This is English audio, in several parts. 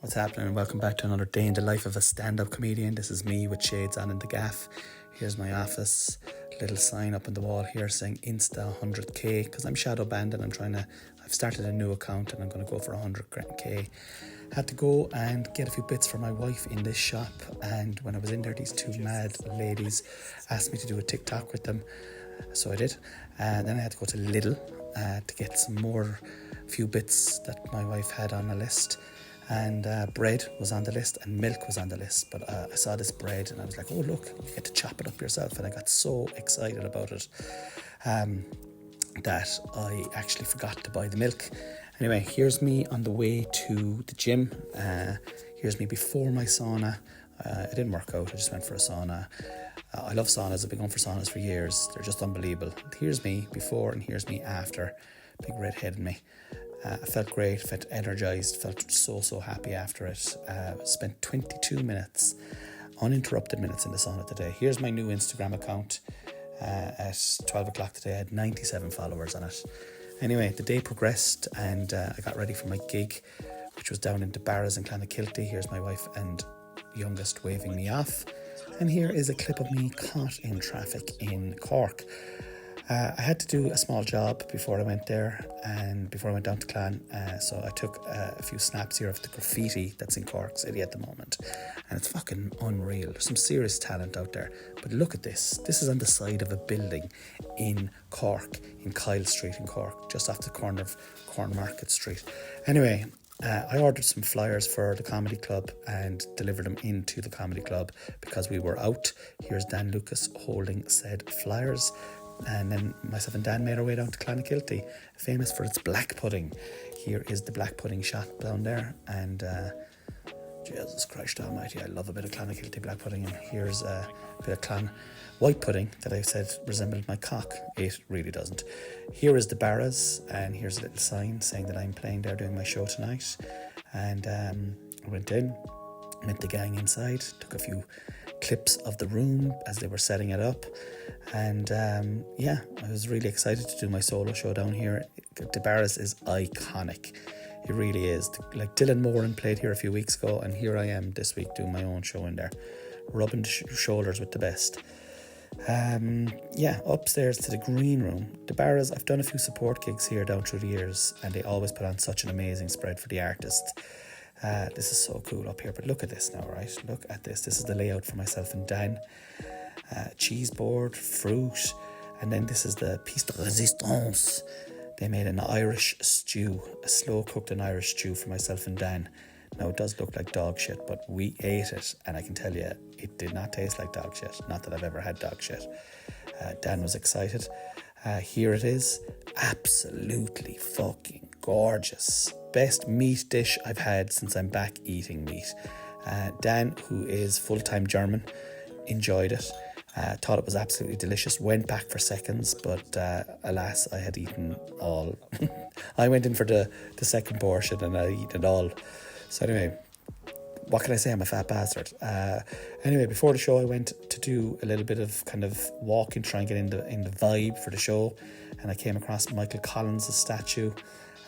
What's happening, and welcome back to another day in the life of a stand-up comedian. This is me with shades on in the gaff. Here's my office, little sign up on the wall here saying Insta 100k, because I'm shadow banned and I've started a new account and I'm going to go for 100k. Had to go and get a few bits for my wife in this shop, and when I was in there, these two mad ladies asked me to do a TikTok with them, so I did. And then I had to go to Lidl to get some more few bits that my wife had on the list. And bread was on the list and milk was on the list, but I saw this bread and I was like, oh look, you get to chop it up yourself, and I got so excited about it that I actually forgot to buy the milk. Anyway, here's me on the way to the gym. Here's me before my sauna. It didn't work out, I just went for a sauna. I love saunas, I've been going for saunas for years, they're just unbelievable. Here's me before and here's me after, big redhead in me. I felt great, felt energised, felt so happy after it. Spent 22 minutes, uninterrupted minutes in the sauna today. Here's my new Instagram account. At 12 o'clock today, I had 97 followers on it. Anyway, the day progressed and I got ready for my gig, which was down in Barras in Clonakilty. Here's my wife and youngest waving me off. And here is a clip of me caught in traffic in Cork. I had to do a small job before I went there and before I went down to Clan, so I took a few snaps here of the graffiti that's in Cork City at the moment, and it's fucking unreal. There's some serious talent out there, but look at this. This is on the side of a building in Cork, in Kyle Street in Cork, just off the corner of Cornmarket Street. Anyway, I ordered some flyers for the comedy club and delivered them into the comedy club because we were out. Here's Dan Lucas holding said flyers. And then myself and Dan made our way down to Clonakilty, famous for its black pudding. Here is the black pudding shop down there, and Jesus Christ almighty, I love a bit of Clonakilty black pudding. And here's a bit of Clon white pudding that I said resembled my cock. It really doesn't. Here is the Barras, and here's a little sign saying that I'm playing there doing my show tonight. And I went in, met the gang inside, took a few clips of the room as they were setting it up, and I was really excited to do my solo show down here. The Barras is iconic, it really is. Like Dylan Moran played here a few weeks ago, and here I am this week doing my own show in there, rubbing shoulders with the best. Upstairs to the green room. The Barras, I've done a few support gigs here down through the years, and they always put on such an amazing spread for the artists. This is so cool up here, but look at this now, right? Look at this. This is the layout for myself and Dan. Cheese board, fruit, and then this is the piece de résistance. They made an Irish stew, a slow-cooked Irish stew for myself and Dan. Now, it does look like dog shit, but we ate it, and I can tell you, it did not taste like dog shit. Not that I've ever had dog shit. Dan was excited. Here it is. Absolutely fucking gorgeous. Best meat dish I've had since I'm back eating meat. Dan, who is full-time German, enjoyed it. Thought it was absolutely delicious. Went back for seconds, but alas, I had eaten all. I went in for the second portion and I eat it all. So anyway, what can I say? I'm a fat bastard. Anyway, before the show, I went to do a little bit of kind of walking, try and get in the vibe for the show, and I came across Michael Collins' statue.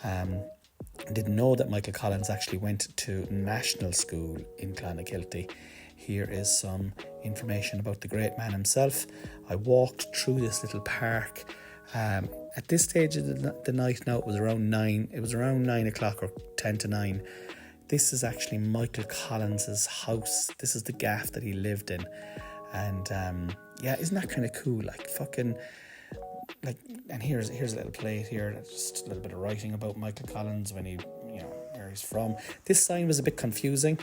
I didn't know that Michael Collins actually went to national school in Clonakilty. Here is some information about the great man himself. I walked through this little park. At this stage of the night now, it was around 9. It was around 9 o'clock or 10 to 9. This is actually Michael Collins's house. This is the gaff that he lived in. And isn't that kind of cool? Like fucking... and here's a little plate here, just a little bit of writing about Michael Collins, when he, where he's from. This sign was a bit confusing.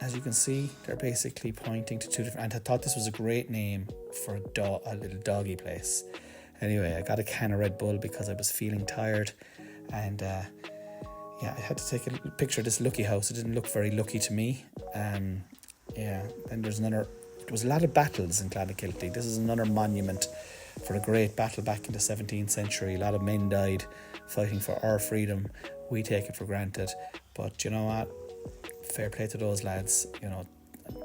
As you can see, they're basically pointing to two different, and I thought this was a great name for a little doggy place. Anyway, I got a can of Red Bull because I was feeling tired, and I had to take a picture of this lucky house. It didn't look very lucky to me. Then there's another. There was a lot of battles in Clonakilty. This is another monument for a great battle back in the 17th century. A lot of men died fighting for our freedom. We take it for granted, but you know what? Fair play to those lads.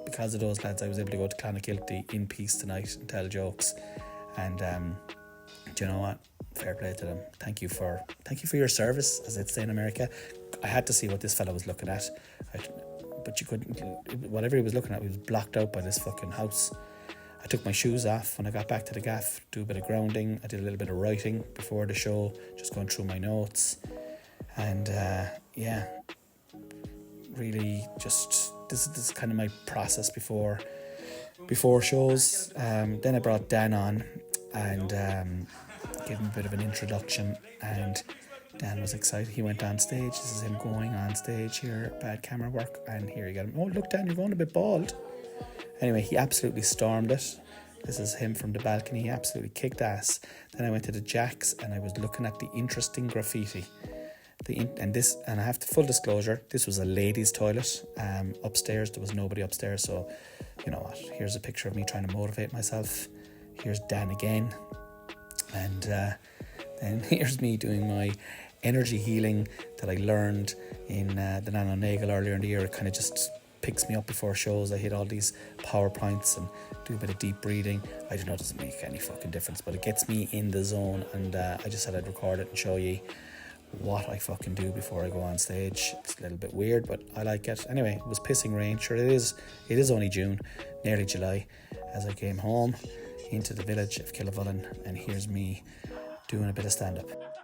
Because of those lads, I was able to go to Clonakilty in peace tonight and tell jokes. And do you know what? Fair play to them. Thank you for your service, as they'd say in America. I had to see what this fella was looking at. But you couldn't, whatever he was looking at, he was blocked out by this fucking house. I took my shoes off when I got back to the gaff, do a bit of grounding. I did a little bit of writing before the show, just going through my notes. And really just, this is kind of my process before shows. Then I brought Dan on and gave him a bit of an introduction, and Dan was excited. He went on stage. This is him going on stage here, bad camera work, and here you got him. Oh, look, Dan, you're going a bit bald. Anyway, he absolutely stormed it. This is him from the balcony. He absolutely kicked ass. Then I went to the Jacks and I was looking at the interesting graffiti. And I have to, full disclosure, this was a ladies' toilet upstairs. There was nobody upstairs, so you know what? Here's a picture of me trying to motivate myself. Here's Dan again, and then here's me doing my energy healing that I learned in the Nano Nagel earlier in the year. It kind of just picks me up before shows. I hit all these PowerPoints and do a bit of deep breathing. I don't know, it doesn't make any fucking difference, but it gets me in the zone, and I just said I'd record it and show you what I fucking do before I go on stage. It's a little bit weird, but I like it. Anyway, it was pissing rain. Sure, it is only June, nearly July, as I came home into the village of Killavullen, and here's me doing a bit of stand-up.